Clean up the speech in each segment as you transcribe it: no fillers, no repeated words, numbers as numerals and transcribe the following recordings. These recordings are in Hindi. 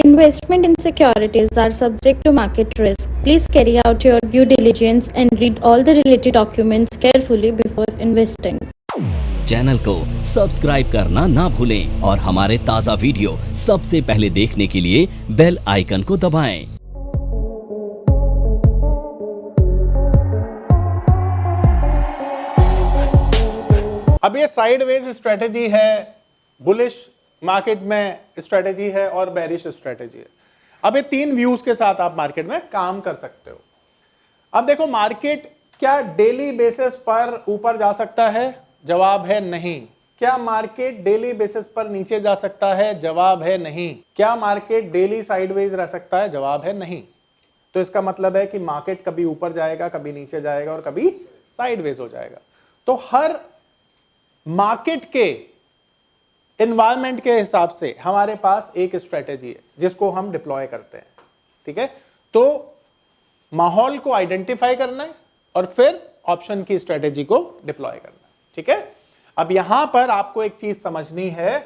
Investment in securities are subject to market risk. Please carry out your due diligence and read all the related documents carefully before investing. Channel को सब्सक्राइब करना ना भूलें और हमारे ताज़ा वीडियो सबसे पहले देखने के लिए बेल आइकन को दबाएं। अब ये साइडवेज स्ट्रेटेजी है, बुलिश मार्केट में स्ट्रेटेजी है और बेरिश स्ट्रेटेजी है। अब ये तीन व्यूज के साथ आप मार्केट में काम कर सकते हो। अब देखो, मार्केट क्या डेली बेसिस पर ऊपर जा सकता है? जवाब है नहीं। क्या मार्केट डेली बेसिस पर नीचे जा सकता है? जवाब है नहीं। क्या मार्केट डेली साइडवेज रह सकता है? जवाब है नहीं। तो इसका मतलब है कि मार्केट कभी ऊपर जाएगा, कभी नीचे जाएगा और कभी साइडवेज हो जाएगा। तो हर मार्केट के एनवायरनमेंट के हिसाब से हमारे पास एक स्ट्रेटेजी है जिसको हम डिप्लॉय करते हैं। ठीक है, तो माहौल को आइडेंटिफाई करना है और फिर ऑप्शन की स्ट्रेटेजी को डिप्लॉय करना है। ठीक है, अब यहां पर आपको एक चीज समझनी है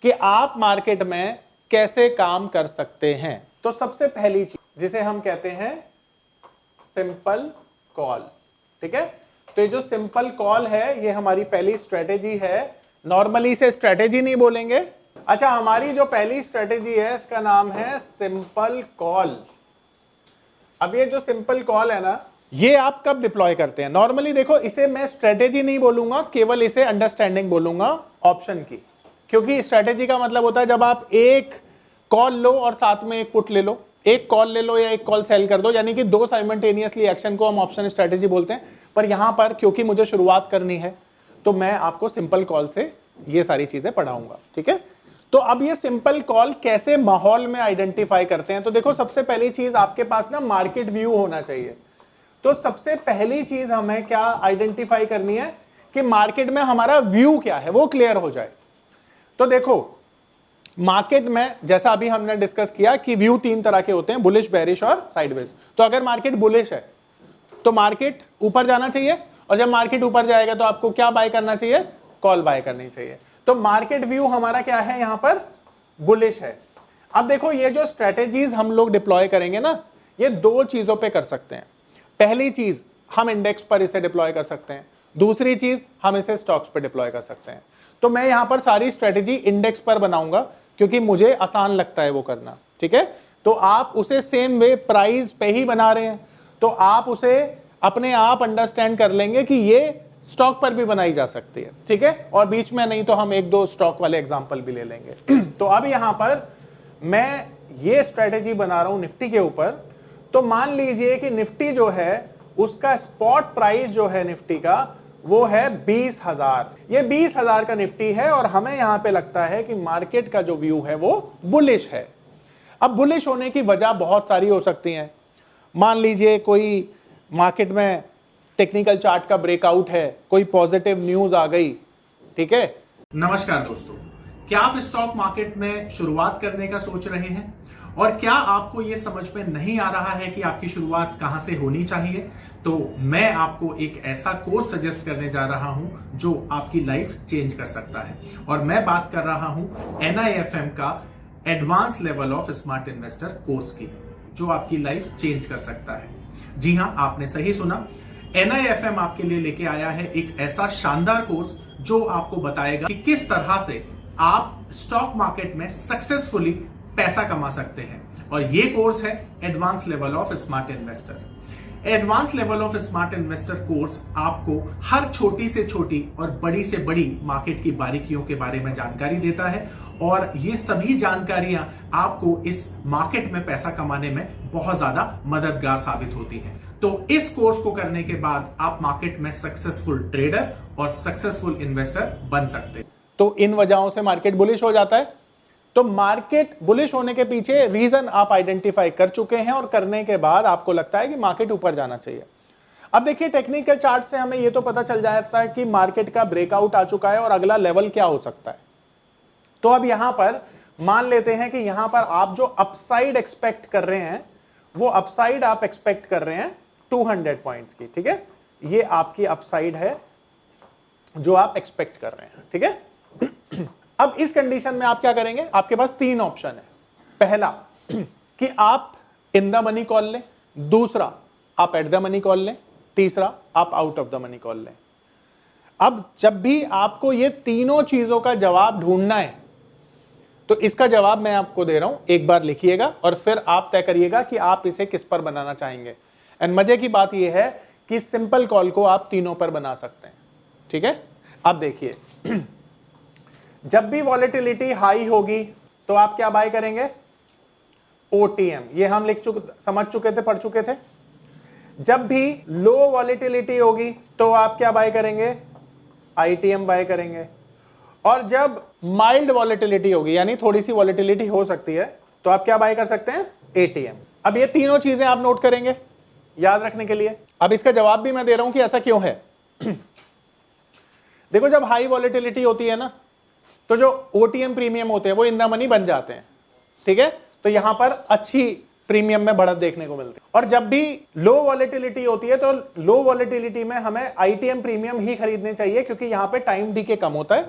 कि आप मार्केट में कैसे काम कर सकते हैं। तो सबसे पहली चीज जिसे हम कहते हैं सिंपल कॉल। ठीक है, तो ये जो सिंपल कॉल है ये हमारी पहली स्ट्रेटेजी है। नॉर्मली इसे स्ट्रेटेजी नहीं बोलेंगे। अच्छा, हमारी जो पहली स्ट्रेटेजी है इसका नाम है सिंपल कॉल। अब ये जो सिंपल कॉल है ना, ये आप कब डिप्लॉय करते हैं? नॉर्मली देखो, इसे मैं स्ट्रेटेजी नहीं बोलूंगा, केवल इसे अंडरस्टैंडिंग बोलूंगा ऑप्शन की, क्योंकि स्ट्रेटेजी का मतलब होता है जब आप एक कॉल लो और साथ में एक पुट ले लो, एक कॉल ले लो या एक कॉल सेल कर दो, यानी कि दो साइमल्टेनियसली एक्शन को हम ऑप्शन स्ट्रेटेजी बोलते हैं। पर यहां पर क्योंकि मुझे शुरुआत करनी है तो मैं आपको सिंपल कॉल से ये सारी चीजें पढ़ाऊंगा। ठीक है, तो अब ये सिंपल कॉल कैसे माहौल में आइडेंटिफाई करते हैं? तो देखो, सबसे पहली चीज आपके पास ना मार्केट व्यू होना चाहिए। तो सबसे पहली चीज हमें क्या आइडेंटिफाई करनी है कि मार्केट में हमारा व्यू क्या है, वो क्लियर हो जाए। तो देखो, मार्केट में जैसा अभी हमने डिस्कस किया कि व्यू तीन तरह के होते हैं, बुलिश, बेरिश और साइडवेज। तो अगर मार्केट बुलिश है तो मार्केट ऊपर जाना चाहिए, और जब मार्केट ऊपर जाएगा तो आपको क्या बाय करना चाहिए? कॉल बाय करनी चाहिए। तो मार्केट व्यू हमारा क्या है? यहां पर बुलिश है। अब देखो, ये जो स्ट्रेटेजीज हम लोग डिप्लॉय करेंगे ना, ये दो चीजों पे कर सकते हैं। पहली चीज, हम इंडेक्स पर इसे डिप्लॉय कर सकते हैं। दूसरी चीज, हम इसे स्टॉक्स पे डिप्लॉय कर सकते हैं। तो मैं यहां पर सारी स्ट्रेटेजी इंडेक्स पर बनाऊंगा क्योंकि मुझे आसान लगता है वो करना। ठीक है, तो आप उसे सेम वे प्राइस पे ही बना रहे हैं, तो आप उसे अपने आप अंडरस्टैंड कर लेंगे कि ये स्टॉक पर भी बनाई जा सकती है। ठीक है, और बीच में नहीं तो हम एक दो स्टॉक वाले एग्जांपल भी ले लेंगे। तो अब यहां पर मैं ये स्ट्रेटेजी बना रहा हूं निफ्टी के ऊपर। तो मान लीजिए कि निफ्टी जो है उसका स्पॉट प्राइस जो है निफ्टी का वो है 20,000। ये 20,000 का निफ्टी है और हमें यहां पे लगता है कि मार्केट का जो व्यू है वो बुलिश है। अब बुलिश होने की वजह बहुत सारी हो सकती हैं। मान लीजिए कोई मार्केट में टेक्निकल चार्ट का ब्रेकआउट है, कोई पॉजिटिव न्यूज आ गई। ठीक है, नमस्कार दोस्तों, क्या आप स्टॉक मार्केट में शुरुआत करने का सोच रहे हैं और क्या आपको यह समझ में नहीं आ रहा है कि आपकी शुरुआत कहां से होनी चाहिए? तो मैं आपको एक ऐसा कोर्स सजेस्ट करने जा रहा हूं जो आपकी लाइफ चेंज कर सकता है, और मैं बात कर रहा हूं NIFM का advance level of smart investor course की, जो आपकी लाइफ चेंज कर सकता है। जी हां, आपने सही सुना, NIFM आपके लिए लेके आया है एक ऐसा शानदार कोर्स जो आपको बताएगा कि किस तरह से आप स्टॉक मार्केट में सक्सेसफुली पैसा कमा सकते हैं। और ये कोर्स है advance level of smart investor. Advance level of smart investor course आपको हर छोटी से छोटी और बड़ी से बड़ी मार्केट की बारीकियों के बारे में जानकारी देता है, और ये सभी जानकारियां आपको इस मार्केट में पैसा कमाने में बहुत ज्यादा मददगार साबित होती हैं। तो इस कोर्स को करने के बाद आप मार्केट में सक्सेसफुल ट्रेडर और सक्सेसफुल इन्वेस्टर बन सकते हैं। तो इन वजहों से मार्केट बुलिश हो जाता है। तो मार्केट बुलिश होने के पीछे रीजन आप आइडेंटिफाई कर चुके हैं, और करने के बाद आपको लगता है कि मार्केट ऊपर जाना चाहिए। अब देखिए, टेक्निकल चार्ट से हमें यह तो पता चल जाता है कि मार्केट का ब्रेकआउट आ चुका है और अगला लेवल क्या हो सकता है। तो अब यहां पर मान लेते हैं कि यहां पर आप जो अपसाइड एक्सपेक्ट कर रहे हैं, वो अपसाइड आप एक्सपेक्ट कर रहे हैं 200 पॉइंट्स की। ठीक है, ये आपकी अपसाइड है जो आप एक्सपेक्ट कर रहे हैं। ठीक है, अब इस कंडीशन में आप क्या करेंगे? आपके पास तीन ऑप्शन है। पहला कि आप इन द मनी कॉल लें, दूसरा आप एट द मनी कॉल लें, तीसरा आप out of the money call लें। अब जब भी आपको ये तीनों चीजों का जवाब ढूंढना है तो इसका जवाब मैं आपको दे रहा हूं, एक बार लिखिएगा और फिर आप तय करिएगा कि आप इसे किस पर बनाना चाहेंगे। एंड मजे की बात यह है कि सिंपल कॉल को आप तीनों पर बना सकते हैं। ठीक है, अब देखिए जब भी वॉलेटिलिटी हाई होगी तो आप क्या बाय करेंगे? ओटीएम। ये हम समझ चुके थे, पढ़ चुके थे। जब भी लो वॉलेटिलिटी होगी तो आप क्या बाय करेंगे? आईटीएम बाय करेंगे। और जब माइल्ड वॉलेटिलिटी होगी, यानी थोड़ी सी वॉलेटिलिटी हो सकती है, तो आप क्या बाय कर सकते हैं? एटीएम। अब ये तीनों चीजें आप नोट करेंगे याद रखने के लिए। अब इसका जवाब भी मैं दे रहा हूं कि ऐसा क्यों है। देखो, जब हाई वॉलेटिलिटी होती है ना, तो जो ओटीएम प्रीमियम होते हैं वो इन द मनी बन जाते हैं। ठीक है, तो यहां पर अच्छी प्रीमियम में बढ़त देखने को मिलती है। और जब भी लो वॉलेटिलिटी होती है तो लो वॉलेटिलिटी में हमें आईटीएम प्रीमियम ही खरीदने चाहिए, क्योंकि यहां पे टाइम डीके कम होता है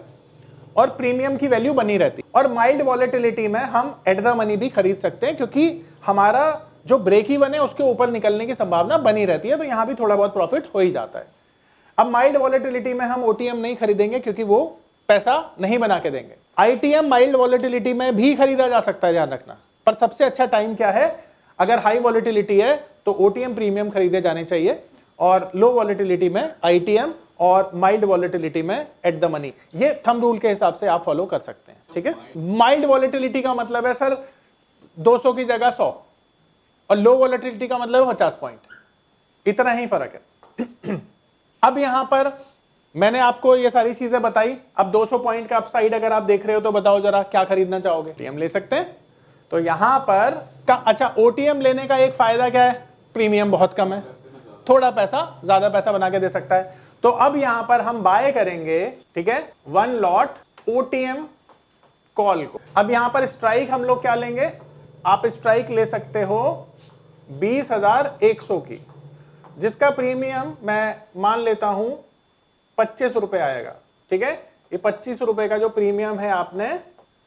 और प्रीमियम की वैल्यू बनी रहती है। और माइल्ड वॉलेटिलिटी में हम एट द मनी भी खरीद सकते हैं, क्योंकि हमारा जो ब्रेक इवन है उसके ऊपर निकलने की संभावना बनी रहती है, तो यहां भी थोड़ा बहुत प्रॉफिट हो ही जाता है। अब माइल्ड वॉलेटिलिटी में हम ओटीएम नहीं खरीदेंगे, क्योंकि वो पैसा नहीं बना के देंगे। आईटीएम माइल्ड वॉलेटिलिटी में भी खरीदा जा सकता है, ध्यान रखना। पर सबसे अच्छा टाइम क्या है? अगर हाई वॉलेटिलिटी है तो ओटीएम प्रीमियम खरीदे जाने चाहिए, और लो वॉलेटिलिटी में आईटीएम, और माइल्ड वॉलेटिलिटी में एट द मनी। ये थंब रूल के हिसाब से आप फॉलो कर सकते हैं। ठीक है, माइल्ड वॉलेटिलिटी का मतलब है सर 200 की जगह 100, और लो वॉलेटिलिटी का मतलब 50 पॉइंट। इतना ही फर्क है। अब यहां पर मैंने आपको ये सारी चीजें बताई। अब 200 पॉइंट का अपसाइड अगर आप देख रहे हो तो बताओ जरा क्या खरीदना चाहोगे? ओटीएम ले सकते हैं। तो यहां पर अच्छा, ओटीएम लेने का एक फायदा क्या है? प्रीमियम बहुत कम है, थोड़ा पैसा ज्यादा पैसा बना के दे सकता है। तो अब यहां पर हम बाय करेंगे, ठीक है, 1 लॉट ओटीएम कॉल को। अब यहां पर स्ट्राइक हम लोग क्या लेंगे? आप स्ट्राइक ले सकते हो 20,100 की, जिसका प्रीमियम मैं मान लेता हूं 25 रुपए आएगा। ठीक है, ये 25 रुपए का जो प्रीमियम है आपने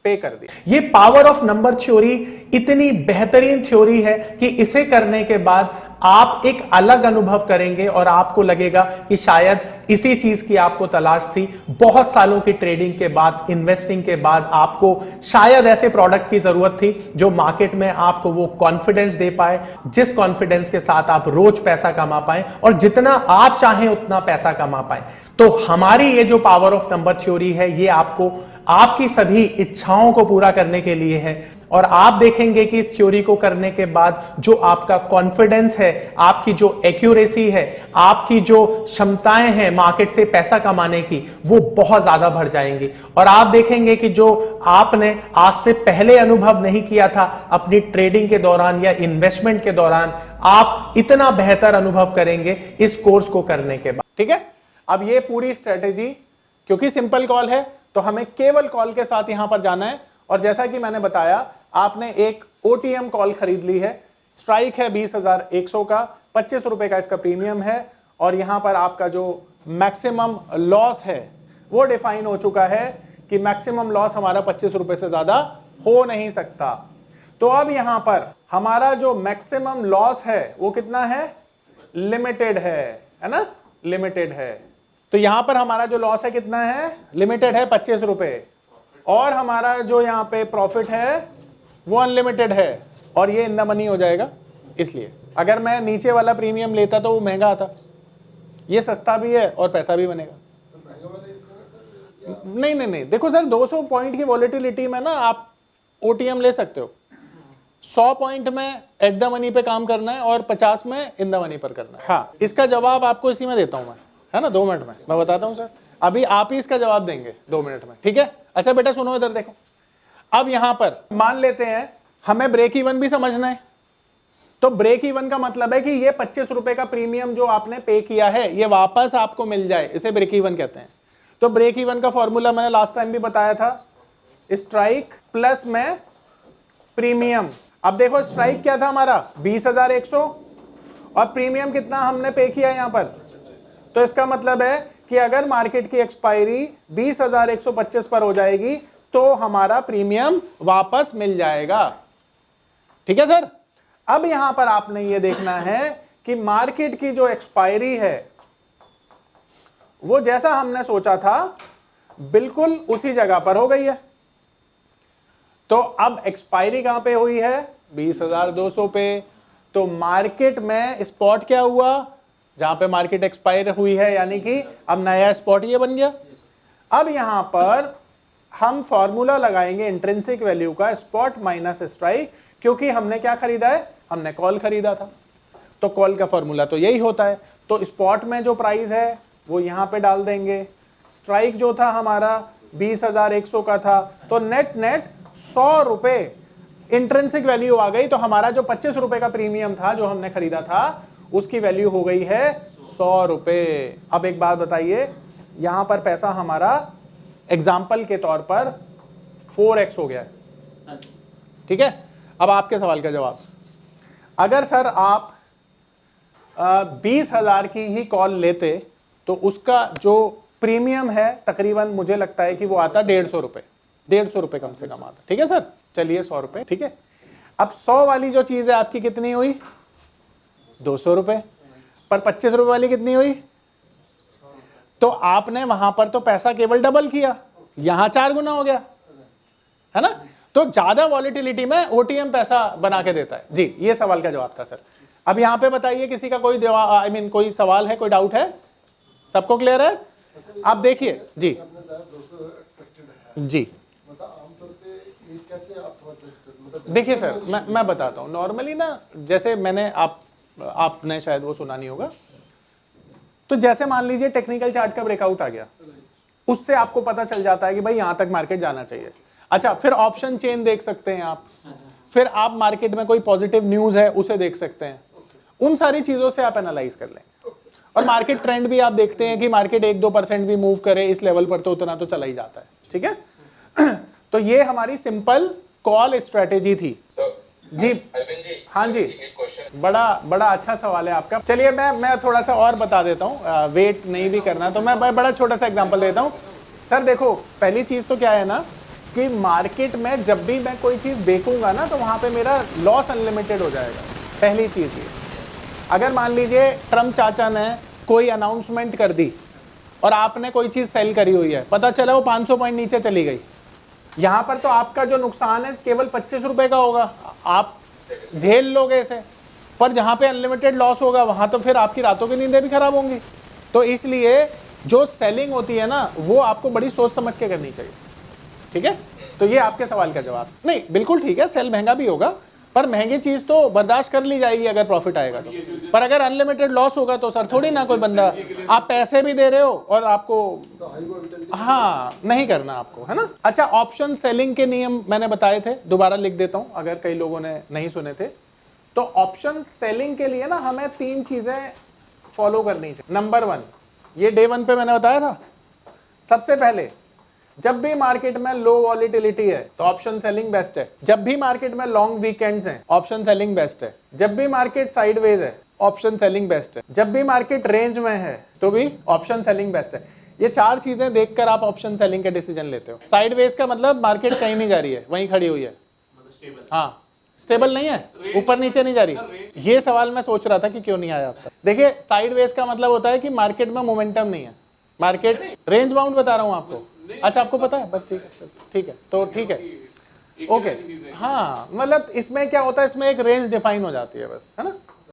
पे कर दिया। ये पावर ऑफ नंबर थ्योरी इतनी बेहतरीन थ्योरी है कि इसे करने के बाद आप एक अलग अनुभव करेंगे और आपको लगेगा कि शायद इसी चीज की आपको तलाश थी। बहुत सालों की ट्रेडिंग के बाद, इन्वेस्टिंग के बाद आपको शायद ऐसे प्रोडक्ट की जरूरत थी जो मार्केट में आपको वो कॉन्फिडेंस दे पाए, जिस कॉन्फिडेंस के साथ आप रोज पैसा कमा पाए और जितना आप चाहें उतना पैसा कमा पाए। तो हमारी ये जो पावर ऑफ नंबर थ्योरी है, ये आपको आपकी सभी इच्छाओं को पूरा करने के लिए है। और आप देखेंगे कि इस थ्योरी को करने के बाद जो आपका कॉन्फिडेंस है, आपकी जो एक्यूरेसी है, आपकी जो क्षमताएं हैं मार्केट से पैसा कमाने की, वो बहुत ज्यादा बढ़ जाएंगी। और आप देखेंगे कि जो आपने आज से पहले अनुभव नहीं किया था अपनी ट्रेडिंग के दौरान या इन्वेस्टमेंट के दौरान, आप इतना बेहतर अनुभव करेंगे इस कोर्स को करने के बाद। ठीक है, अब ये पूरी स्ट्रेटेजी, क्योंकि सिंपल कॉल है तो हमें केवल कॉल के साथ यहां पर जाना है। और जैसा कि मैंने बताया, आपने एक ओटीएम कॉल खरीद ली है, स्ट्राइक है 20,100 का, 25 रुपए का इसका प्रीमियम है, और यहां पर आपका जो मैक्सिमम लॉस है वो डिफाइन हो चुका है कि मैक्सिमम लॉस हमारा 25 रुपए से ज्यादा हो नहीं सकता। तो अब यहां पर हमारा जो मैक्सिमम लॉस है वो कितना है? लिमिटेड है ना, लिमिटेड है। तो यहां पर हमारा जो लॉस है कितना है? लिमिटेड है, 25 रुपए। और हमारा जो यहां पे प्रॉफिट है वो अनलिमिटेड है, और ये इन द मनी हो जाएगा। इसलिए अगर मैं नीचे वाला प्रीमियम लेता तो वो महंगा आता, ये सस्ता भी है और पैसा भी बनेगा। नहीं, देखो सर, 200 पॉइंट की वॉलेटिलिटी में ना आप ओटीएम ले सकते हो। 100 पॉइंट में एट द मनी पे काम करना है और 50 में इन द मनी पर करना है। हाँ, इसका जवाब आपको इसी में देता हूं मैं, है ना, 2 मिनट में मैं बताता हूं सर। अभी आप ही इसका जवाब देंगे 2 मिनट में, ठीक है? अच्छा बेटा सुनो, इधर देखो। अब यहां पर मान लेते हैं हमें ब्रेक इवन भी समझना है। तो ब्रेक इवन का मतलब है कि ये 25 रुपए का प्रीमियम जो आपने पे किया है ये वापस आपको मिल जाए, इसे ब्रेक इवन कहते हैं। तो ब्रेक इवन का फॉर्मूला मैंने लास्ट टाइम भी बताया था, स्ट्राइक प्लस में प्रीमियम। अब देखो स्ट्राइक क्या था हमारा? 20,100, और प्रीमियम कितना हमने पे किया यहां पर? तो इसका मतलब है कि अगर मार्केट की एक्सपायरी 20,125 पर हो जाएगी तो हमारा प्रीमियम वापस मिल जाएगा। ठीक है सर। अब यहां पर आपने ये देखना है कि मार्केट की जो एक्सपायरी है वो जैसा हमने सोचा था बिल्कुल उसी जगह पर हो गई है। तो अब एक्सपायरी कहां पे हुई है? 20,200 पे। तो मार्केट में स्पॉट क्या हुआ? जहां पे मार्केट एक्सपायर हुई है, यानी कि अब नया स्पॉट ये बन गया। अब यहां पर हम फॉर्मूला लगाएंगे इंट्रिंसिक वैल्यू का, स्पॉट माइनस स्ट्राइक, क्योंकि हमने क्या खरीदा है? हमने कॉल खरीदा था। तो कॉल का फॉर्मूला तो यही होता है। तो स्पॉट में जो प्राइस है वो यहां पे डाल देंगे। स्ट्राइक जो था हमारा 20,100 का था, तो नेट 100 रुपए इंट्रिंसिक वैल्यू आ गई। तो हमारा जो 25 रुपए का प्रीमियम था जो हमने खरीदा था उसकी वैल्यू हो गई है 100 रुपए। अब एक बात बताइए, यहां पर पैसा हमारा एग्जाम्पल के तौर पर 4x हो गया है। ठीक है। अब आपके सवाल का जवाब, अगर सर आप 20,000 की ही कॉल लेते तो उसका जो प्रीमियम है तकरीबन मुझे लगता है कि वो आता 150 रुपए, 150 रुपए कम से कम आता। ठीक है सर, चलिए 100 रुपए। ठीक है। अब 100 वाली जो चीज है आपकी कितनी हुई? 200 रुपए। पर 25 रुपए वाली कितनी हुई? तो आपने वहां पर तो पैसा केवल डबल किया, यहां 4 गुना हो गया, है ना। तो ज्यादा वॉलिटिलिटी में ओटीएम पैसा बना के देता है। जी, ये सवाल का जवाब था सर। अब यहां पे बताइए किसी का कोई जवाब, कोई सवाल है, कोई डाउट है? सबको क्लियर है? आप देखिए जी जी, देखिए सर मैं बताता हूं। नॉर्मली ना, जैसे मैंने आपने शायद वो सुना नहीं होगा, तो जैसे मान लीजिए टेक्निकल चार्ट का ब्रेकआउट आ गया, उससे आपको पता चल जाता है कि भाई यहां तक मार्केट जाना चाहिए। अच्छा, फिर ऑप्शन चेन देख सकते हैं आप, फिर आप मार्केट में कोई पॉजिटिव न्यूज है उसे देख सकते हैं। उन सारी चीजों से आप एनालाइज कर लेंगे। और मार्केट ट्रेंड भी आप देखते हैं कि मार्केट 1-2% भी मूव करे इस लेवल पर तो उतना तो चला ही जाता है। ठीक है। तो ये हमारी सिंपल कॉल स्ट्रेटेजी थी। जी हाँ जी, बड़ा अच्छा सवाल है आपका। चलिए मैं थोड़ा सा और बता देता हूँ, वेट नहीं भी करना तो मैं बड़ा छोटा सा एग्जांपल देता हूँ। सर देखो, पहली चीज तो क्या है ना कि मार्केट में जब भी मैं कोई चीज देखूंगा ना तो वहां पे मेरा लॉस अनलिमिटेड हो जाएगा। पहली चीज ये, अगर मान लीजिए ट्रम्प चाचा ने कोई अनाउंसमेंट कर दी और आपने कोई चीज सेल करी हुई है, पता चला वो 500 पॉइंट नीचे चली गई, यहां पर तो आपका जो नुकसान है केवल 25 रुपए का होगा, आप झेल लोगे इसे। पर जहां पे अनलिमिटेड लॉस होगा वहां तो फिर आपकी रातों की नींदें भी खराब होंगी। तो इसलिए जो सेलिंग होती है ना वो आपको बड़ी सोच समझ के करनी चाहिए। ठीक है। तो ये आपके सवाल का जवाब। नहीं, बिल्कुल ठीक है, सेल महंगा भी होगा, पर महंगी चीज तो बर्दाश्त कर ली जाएगी अगर प्रॉफिट आएगा तो। पर अगर अनलिमिटेड लॉस होगा तो सर थोड़ी ना कोई बंदा, आप पैसे भी दे रहे हो और आपको हाँ नहीं करना आपको, है ना। अच्छा, ऑप्शन सेलिंग के नियम मैंने बताए थे, दोबारा लिख देता हूं अगर कई लोगों ने नहीं सुने थे। तो ऑप्शन सेलिंग के लिए ना हमें 3 चीजें फॉलो करनी चाहिए। नंबर 1, ये डे 1 पे मैंने बताया था, सबसे पहले जब भी मार्केट में लो वॉलिटिलिटी है तो ऑप्शन सेलिंग बेस्ट है। जब भी मार्केट में लॉन्ग वीकेंड्स हैं ऑप्शन सेलिंग बेस्ट है। जब भी मार्केट साइडवेज है ऑप्शन सेलिंग बेस्ट है। जब भी मार्केट रेंज में है तो भी ऑप्शन सेलिंग बेस्ट है। ये 4 चीजें देखकर आप ऑप्शन सेलिंग के डिसीजन लेते हो। साइडवेज का मतलब मार्केट कहीं नहीं जा रही है, वहीं खड़ी हुई है। हाँ, स्टेबल नहीं है, ऊपर नीचे नहीं जा रही। ये सवाल मैं सोच रहा था कि क्यों नहीं आया आपका। देखिए, साइडवेज का मतलब होता है कि मार्केट में मोमेंटम नहीं है, मार्केट रेंज बाउंड बता रहा हूं आपको। अच्छा, आपको पता है, बस ठीक है, ठीक है, तो ठीक है, ओके। हाँ, मतलब इसमें क्या होता है, इसमें एक रेंज डिफाइन हो जाती है बस, है ना।